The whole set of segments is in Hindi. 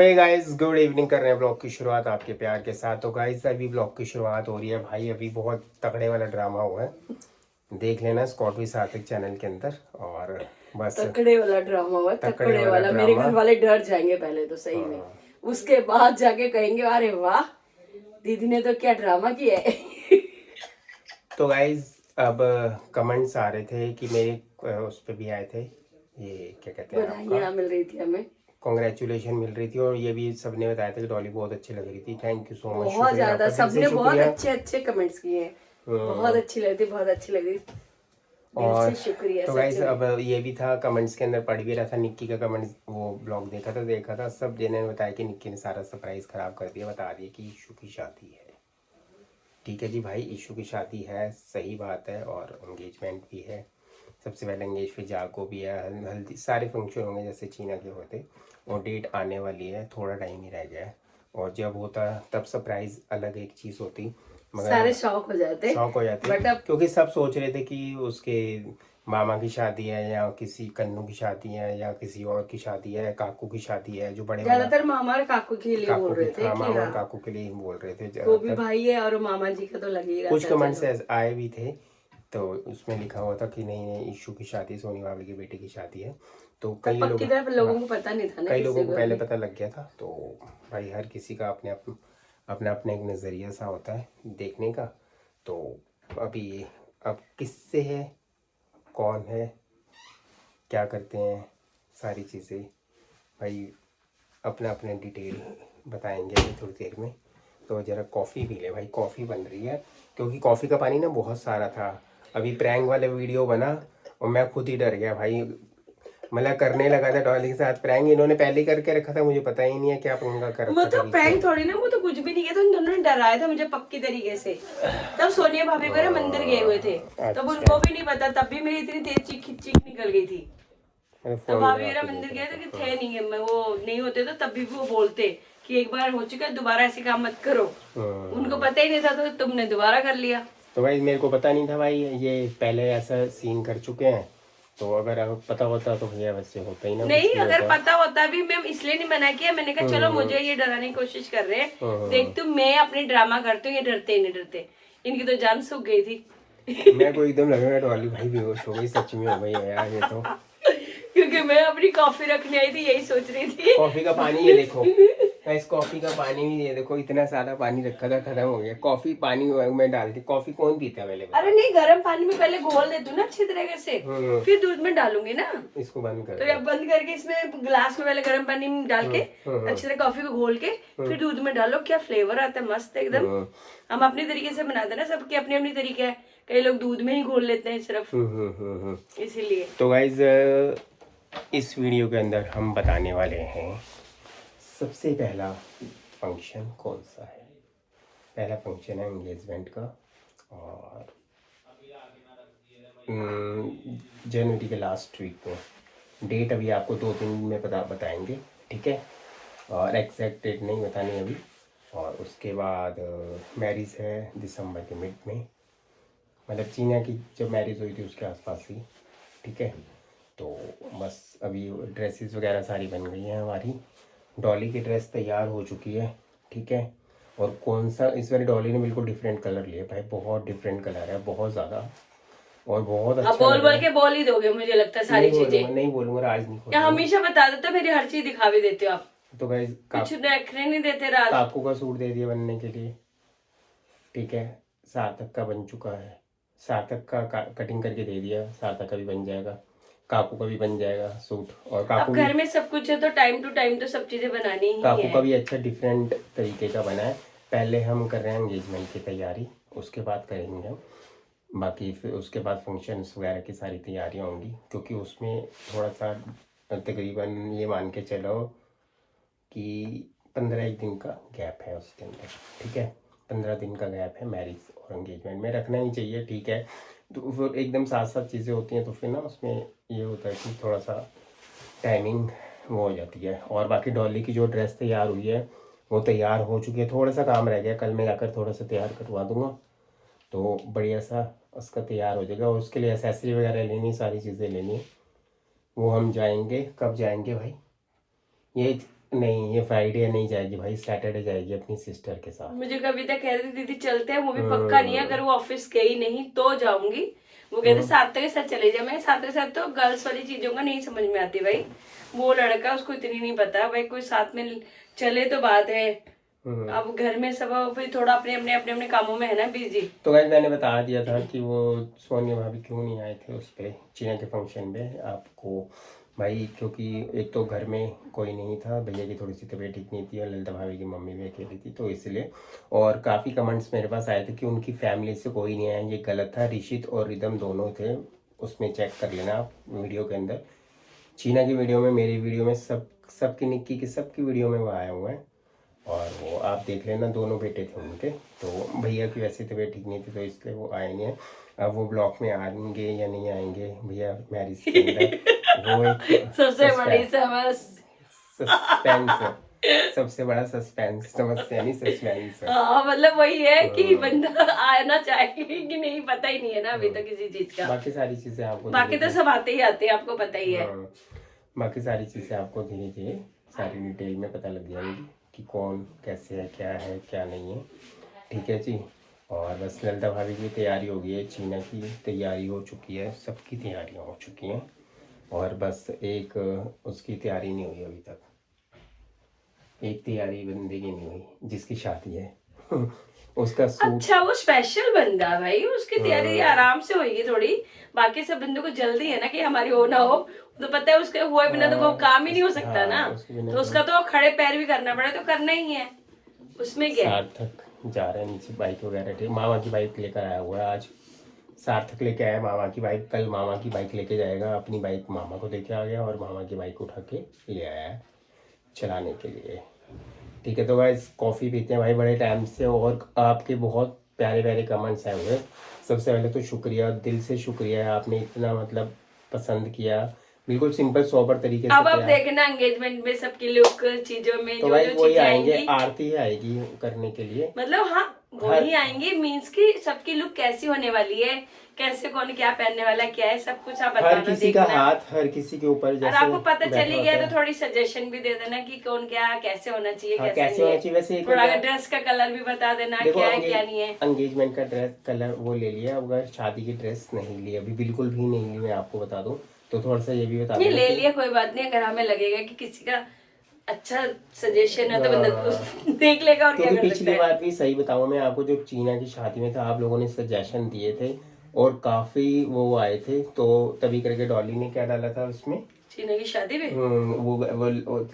Hey guys, good evening. कर रहे हैं ब्लॉग की शुरुआत आपके प्यार के साथ। तो गाइस अभी ब्लॉग की शुरुआत हो रही है भाई। अभी बहुत तगड़े वाला ड्रामा हुआ है, देख लेना स्कॉट सार्थक चैनल के अंदर। और बस तकड़े वाला ड्रामा हुआ, तकड़े तकड़े वाला वाला। मेरे ड्रामा। घर वाले डर जाएंगे पहले तो सही में, उसके बाद जाके कहेंगे अरे वाह दीदी ने तो क्या ड्रामा किया है। तो गाइस अब कमेंट्स आ रहे थे कि मेरे उस पर भी आए थे, ये क्या कहते हैं आपका, बधाइयाँ मिल रही थी हमें, कॉन्ग्रेचुलेशन मिल रही थी। और ये भी सबने बताया था कि डॉली बहुत अच्छी लग रही थी। थैंक यू सो मच, बहुत शुक्रिया ज्यादा आपका, दिल से सबने बहुत शुक्रिया। अच्छे अच्छे कमेंट्स किए हैं। बहुत अच्छी लग रही, बहुत अच्छी लग रही, दिल और से शुक्रिया तो गाइस सच अब में। ये भी था, कमेंट्स के अंदर पढ़ भी रहा था निक्की का कमेंट्स, वो ब्लॉग देखा था। सब जने ने बताया कि निक्की ने सारा सरप्राइज खराब कर दिया, बता दिया कि ईशू की शादी है। ठीक है जी भाई, ईशू की शादी है, सही बात है। और एंगेजमेंट भी है। सबसे पहले एंगेज फिर जाको भी है, हल्दी, सारे फंक्शन होंगे जैसे चीना के होते। और डेट आने वाली है, थोड़ा टाइम ही रह गया है। और जब होता तब सरप्राइज अलग एक चीज़ होती, सारे मगर शौक हो जाते, शौक हो जाते। बट अब क्योंकि सब सोच रहे थे कि उसके मामा की शादी है, या किसी कन्नू की शादी है, या किसी और की शादी है, काकू की शादी है, जो बड़े वाला ज्यादातर मामा और काकू के लिए बोल काकू की, रहे थे हाँ कि मामा और हाँ काकू के लिए ही बोल रहे थे वो भी ज़्यादातर। भाई है और मामा जी का तो लगेगा कुछ था। कमेंट्स चलो आए भी थे, तो उसमें लिखा हुआ था कि नहीं नहीं, ईशू की शादी, सोनी बाबली की बेटी की शादी है। तो तब कई लोग, पक्की तरह हाँ, लोगों को पता नहीं था ना कई लोगों किसी को को पहले भी। पता लग गया था। तो भाई हर किसी का अपना अपना एक नज़रिया सा होता है देखने का। तो अभी अब किससे है, कौन है, क्या करते हैं, सारी चीज़ें भाई अपना अपने डिटेल बताएंगे अभी थोड़ी देर में। तो ज़रा कॉफ़ी पी ले भाई, कॉफ़ी बन रही है, क्योंकि कॉफ़ी का पानी ना बहुत सारा था। अभी प्रैंक वाले वीडियो बना और मैं खुद ही डर गया भाई। मतलब करने लगा था डॉली के साथ प्रैंक, इन्होंने पहले करके रखा था, मुझे पता ही नहीं है क्या पंगा कर वो रखा था तो बीच में। प्रैंक थोड़ी ना, वो तो कुछ भी नहीं किया था, उन्होंने डराया था मुझे पक्की तरीके से। तब सोनिया भाभी मेरे मंदिर गए हुए थे, तब अच्छा, उनको भी नहीं पता, तब भी मेरी इतनी तेज चीख निकल गई थी। मैं तब फ़ोन भाभी लगा मेरा के मंदिर देख रहा गए थे कि था। थे नहीं है, मैं वो नहीं होते तो तब भी वो बोलते कि एक बार हो चुका है, दोबारा ऐसे काम मत करो। उनको पता ही नहीं था तो तुमने दोबारा कर लिया। तो भाई मेरे को पता नहीं था भाई, ये पहले ऐसा सीन कर चुके हैं। तो अगर अब पता होता तो भैया वैसे होता ही ना, नहीं, कुछ भी अगर होता। पता होता भी मैं इसलिए नहीं मना किया, मैंने कहा चलो मुझे ये डराने की कोशिश कर रहे हैं, देख तुम मैं अपनी ड्रामा करती हूँ, ये डरते ही नहीं डरते। इनकी तो जान सूख गई थी। मेरे को एकदम लगा डॉली भाई बेहोश हो गई, सच में हो गई है यार ये तो। क्योंकि मैं अपनी कॉफी रखने आई थी, यही सोच रही थी। कॉफी का पानी ये देखो, इस कॉफी का पानी भी ये देखो, इतना सारा पानी रखा था, खत्म हो गया। कॉफी पानी में डाल दी, कॉफी कौन पीता है पहले अरे बता। नहीं, गर्म पानी में पहले घोल देती हूँ ना अच्छी तरीके से, फिर दूध में डालूंगी ना। इसको बंद कर तो दो। अब बंद करके इसमें ग्लास में पहले गर्म पानी में डाल के अच्छी तरह कॉफी को घोल के फिर दूध में डालो, क्या फ्लेवर आता है मस्त एकदम। हम अपने तरीके से बनाते हैं ना, सबके अपने अपने तरीके है, कई लोग दूध में ही घोल लेते हैं सिर्फ, इसीलिए। तो गाइज इस वीडियो के अंदर हम बताने वाले हैं सबसे पहला फंक्शन कौन सा है। पहला फंक्शन है एंगेजमेंट का, और जनवरी के लास्ट वीक में। डेट अभी आपको 2 दिन में बताएंगे, ठीक है। और एग्जैक्ट डेट नहीं बतानी अभी। और उसके बाद मैरिज है दिसंबर के मिड में, मतलब चीना की जब मैरिज हुई थी उसके आसपास ही, ठीक है। तो बस अभी ड्रेसेस वगैरह सारी बन गई हैं हमारी। डॉली की ड्रेस तैयार हो चुकी है, ठीक है। और कौन सा, इस बार डॉली ने बिल्कुल डिफरेंट कलर लिए भाई, बहुत डिफरेंट कलर है, बहुत ज़्यादा, और बहुत अब अच्छा बोल लग रहा बोल है। के बोल ही दोगे मुझे लगता है सारी चीजें, नहीं बोलूँगा, राज नहीं या खोलूँगा। हमेशा बता देते हो, मेरी हर चीज दिखा भी देते हो आप, तो भाई कुछ रखने नहीं देते राज। काकू का सूट दे दिया बनने के लिए, ठीक है। सार्थक का बन चुका है, सार्थक का कटिंग करके दे दिया, सार्थक का भी बन जाएगा, काकू का भी बन जाएगा सूट। और अब काकू घर भी, में सब कुछ है तो टाइम टू टाइम तो सब चीजें बनानी ही काकू है। का भी अच्छा डिफरेंट तरीके का बना है। पहले हम कर रहे हैं एंगेजमेंट की तैयारी, उसके बाद करेंगे हम बाकी, फिर उसके बाद फंक्शंस वगैरह की सारी तैयारियाँ होंगी, क्योंकि उसमें थोड़ा सा तकरीबन ये मान के चलो कि 15 दिन का गैप है उसके अंदर, ठीक है। 15 दिन का गैप है मैरिज और एंगेजमेंट में, रखना ही चाहिए, ठीक है। तो फिर एकदम साथ साथ चीज़ें होती हैं, तो फिर ना उसमें ये होता है कि थोड़ा सा टाइमिंग वो हो जाती है। और बाकी डॉली की जो ड्रेस तैयार हुई है वो तैयार हो चुकी है, थोड़ा सा काम रह गया, कल मैं जाकर थोड़ा सा तैयार करवा दूँगा, तो बढ़िया सा उसका तैयार हो जाएगा। और उसके लिए एसेसरी वगैरह लेनी है, सारी चीज़ें लेनी है, वो हम जाएंगे। कब जाएंगे भाई, ये नहीं, ये फ्राइडे नहीं जाएगी भाई, सैटरडे जाएगी अपनी सिस्टर के साथ। मुझे कविता कह रही थी दीदी चलते हैं, वो भी पक्का नहीं है, अगर वो ऑफिस गई नहीं तो जाऊंगी। वो कहते सार्थक के साथ चले जाए। मैं सार्थक के साथ तो गर्ल्स वाली चीजों का नहीं समझ में आती भाई, वो लड़का उसको इतनी नहीं पता भाई, कोई साथ में चले तो बात है। अब घर में सब फिर थोड़ा अपने कामों में है ना बिजी। तो गाइस मैंने बता दिया था कि वो सोनिया भाभी क्यों नहीं आए थे उस पे चीना के फंक्शन पे आपको भाई, क्योंकि एक तो घर में कोई नहीं था, भैया की थोड़ी सी तबीयत ठीक नहीं थी और ललिता भाभी की मम्मी भी अकेली थी, तो इसलिए। और काफ़ी कमेंट्स मेरे पास आए थे कि उनकी फैमिली से कोई नहीं आया, ये गलत था। ऋषित और रिदम दोनों थे, उसमें चेक कर लेना आप वीडियो के अंदर, चीना की वीडियो में, मेरी वीडियो में, सबकी निक्की की सबकी वीडियो में वो आया हुआ है। और वो आप देख लेना, दोनों बेटे थे उनके। तो भैया की वैसे तबीयत ठीक नहीं थी तो इसलिए वो आए नहीं हैं। अब वो ब्लॉक में आएंगे या नहीं आएंगे भैया मैरिज के अंदर, वो एक सबसे बड़ी सस्पेंस है, सबसे बड़ा सस्पेंस, समस्या नहीं सस्पेंस है। हाँ मतलब वही है कि बंदा आना चाहिए कि नहीं पता ही नहीं है ना अभी तो किसी चीज का। बाकी सारी चीजें आपको बाकी तो सब आते ही आते हैं, आपको पता ही है। बाकी सारी चीजें आपको धीरे धीरे सारी डिटेल में पता लग जाएंगी कि कौन कैसे है क्या नहीं है, ठीक है जी। और बस ललिता भाभी की तैयारी हो गई है, चीना की तैयारी हो चुकी है, सबकी तैयारियां हो चुकी हैं, और बस एक उसकी तैयारी नहीं हुई अभी तक, एक तैयारी बंदे की नहीं हुई जिसकी शादी है उसका सूट। अच्छा वो स्पेशल बंदा भाई, उसकी तैयारी आराम से होगी थोड़ी। बाकी सब बंदों को जल्दी है ना कि हमारी हो ना हो, तो पता है उसके हुए बिना तो वो काम ही नहीं हो सकता ना। तो उसका तो खड़े पैर भी करना पड़े तो करना ही है, उसमें क्या है। सार्थक जा रहे हैं नीचे बाइक वगैरह, ठीक, मामा की बाइक लेकर आया हुआ है आज, सार्थक लेके आया मामा की बाइक, कल मामा की बाइक लेके जाएगा, अपनी बाइक मामा को देके आ गया और मामा की बाइक उठा के ले आया है चलाने के लिए, ठीक है। तो गाइस कॉफ़ी पीते हैं भाई बड़े टाइम से, और आपके बहुत प्यारे प्यारे कमेंट्स आए हुए। सबसे पहले तो शुक्रिया, दिल से शुक्रिया है, आपने इतना मतलब पसंद किया, बिल्कुल सिंपल सोबर तरीके से। अब आप देखना एंगेजमेंट में सबकी लुक चीजों में तो जो भाई जो वही चीजें आएंगे, आएंगी, आरती ही आएगी करने के लिए, मतलब हाँ वही आएंगे, मीन्स की सबकी लुक कैसी होने वाली है, कैसे कौन क्या पहनने वाला है, क्या है, सब कुछ आप बताना, हर किसी का हाथ हर किसी के ऊपर, और आपको पता चली गया तो थोड़ी सजेशन भी दे देना कि कौन क्या कैसे होना चाहिए, कैसे होना चाहिए। वैसे थोड़ा ड्रेस का कलर भी बता देना, क्या है क्या नहीं है। एंगेजमेंट का ड्रेस कलर वो ले लिया, अगर शादी की ड्रेस नहीं ली अभी, बिल्कुल भी नहीं ली, मैं आपको बता दूं, तो थोड़ा सा ये भी बता नहीं ले लिया कोई बात नहीं, अगर हमें लगेगा कि किसी का अच्छा सजेशन है तो बंदा देख लेगा और क्या कर सकता है। पिछली बार भी सही बताऊं मैं आपको, जो चीना की शादी में था आप लोगों ने सजेशन दिए थे और काफी वो आए थे, तो तभी करके डॉली ने क्या डाला था उसमें, चीना की शादी में वो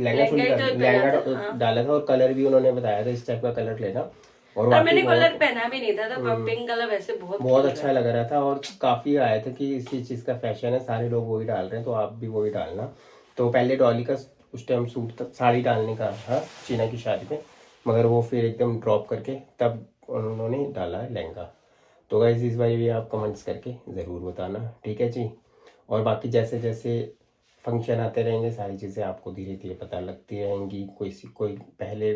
लहंगा डाला था, और कलर भी उन्होंने बताया था इस टाइप का कलर लेना, और मैंने कलर पहना भी नहीं था, तो पिंक कलर वैसे बहुत अच्छा लग रहा था, और काफी आया था कि इसी चीज का फैशन है, सारे लोग वही डाल रहे हैं तो आप भी वही डालना। तो पहले डॉली का उस टाइम सूट साड़ी डालने का था चीना की शादी में, मगर वो फिर एकदम ड्रॉप करके तब उन्होंने डाला है लहंगा। तो गाइस इस बार भी आप कमेंट्स करके ज़रूर बताना, ठीक है जी। और बाकी जैसे जैसे फंक्शन आते रहेंगे सारी चीज़ें आपको धीरे धीरे पता लगती रहेंगी, कोई पहले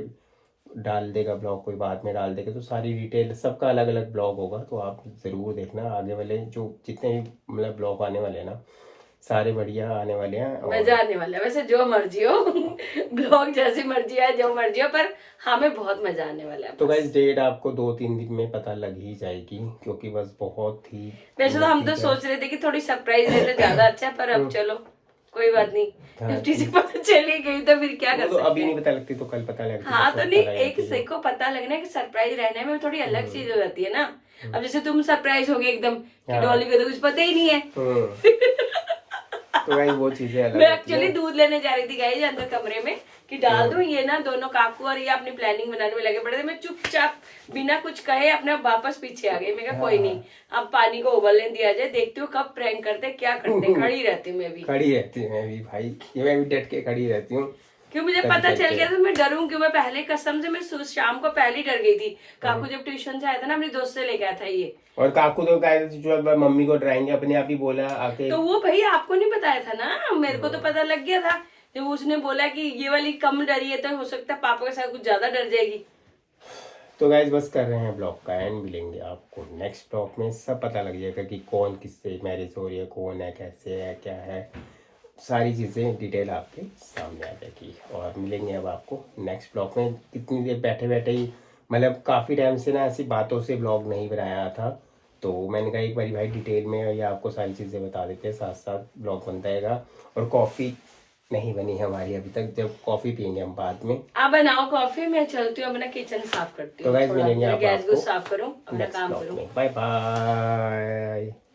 डाल देगा ब्लॉग, कोई बाद में डाल देगा, तो सारी डिटेल सबका अलग अलग ब्लॉग होगा, तो आप ज़रूर देखना आगे वाले जो जितने भी मतलब ब्लॉग आने वाले हैं ना, सारे बढ़िया आने वाले हैं, मजा आने वाला है। वैसे जो मर्जी हो ब्लॉग जैसी मर्जी है जो मर्जी हो, पर हमें बहुत मजा आने वाला है। तो गाइस डेट आपको 2-3 दिन में पता लग ही जाएगी, क्योंकि बस बहुत ही वैसे तो हम तो सोच रहे थे कि थोड़ी सरप्राइज दे तो ज्यादा अच्छा, पर अब चलो कोई बात नहीं, जब चीजें पता चली गई तो फिर क्या कर सकते हैं। अभी नहीं पता लगती तो कल पता लगती। हाँ तो नहीं, एक को पता लगना है कि सरप्राइज रहने में थोड़ी अलग चीज हो जाती है ना। अब जैसे तुम सरप्राइज हो गए एकदम कि डॉली को तो कुछ पता ही नहीं है तो गाइस वो चीजें अलग। मैं एक्चुअली दूध लेने जा रही थी गाइस अंदर कमरे में कि डाल दूं, ये ना दोनों काकू और ये अपनी प्लानिंग बनाने में लगे पड़े थे। मैं चुपचाप बिना कुछ कहे अपने वापस पीछे आ गई। मैं कहा कोई नहीं, अब पानी को उबलने दिया जाए, देखती हूँ कब प्रैंक करते क्या करते। खड़ी रहती हूँ मैं भी भाई, ये मैं भी डट के खड़ी रहती हूँ, क्यों मुझे पता चल गया तो मैं डरूं क्यों। मैं पहले कसम से मैं शाम को पहले ही डर गई थी। काकू जब ट्यूशन से आया था ना, अपने दोस्त से लेके आया था ये, और काकू तो जो मम्मी को डराएंगे अपने आप ही बोला आके। तो वो भाई आपको नहीं बताया था ना, मेरे को तो पता लग गया था जब उसने बोला कि ये वाली कम डरी है तो हो सकता है पापा के साथ कुछ ज्यादा डर जाएगी। तो गाइस बस कर रहे हैं ब्लॉग का एंड, मिलेंगे आपको नेक्स्ट ब्लॉग में, सब पता लग जाएगा कि कौन किससे मैरिज हो रही है, कौन है, कैसे है, क्या है, सारी चीज़ें डिटेल आपके सामने आ जाएगी। और मिलेंगे अब आपको नेक्स्ट ब्लॉग में। कितनी देर बैठे बैठे ही मतलब काफ़ी टाइम से ना ऐसी बातों से ब्लॉग नहीं बनाया था, तो मैंने कहा एक बारी भाई डिटेल में ये आपको सारी चीज़ें बता देते हैं, साथ साथ ब्लॉग बनता रहेगा। और कॉफ़ी नहीं बनी है हमारी अभी तक, जब कॉफ़ी पियेंगे हम बाद में। आप बनाओ कॉफी, मैं चलती हूँ अपना किचन साफ करती तो हूँ, गाइस मिलेंगे आप गैस आपको को साफ करूँ, अपना नेक्स्ट काम ब्लॉग करूँ। में। Bye bye.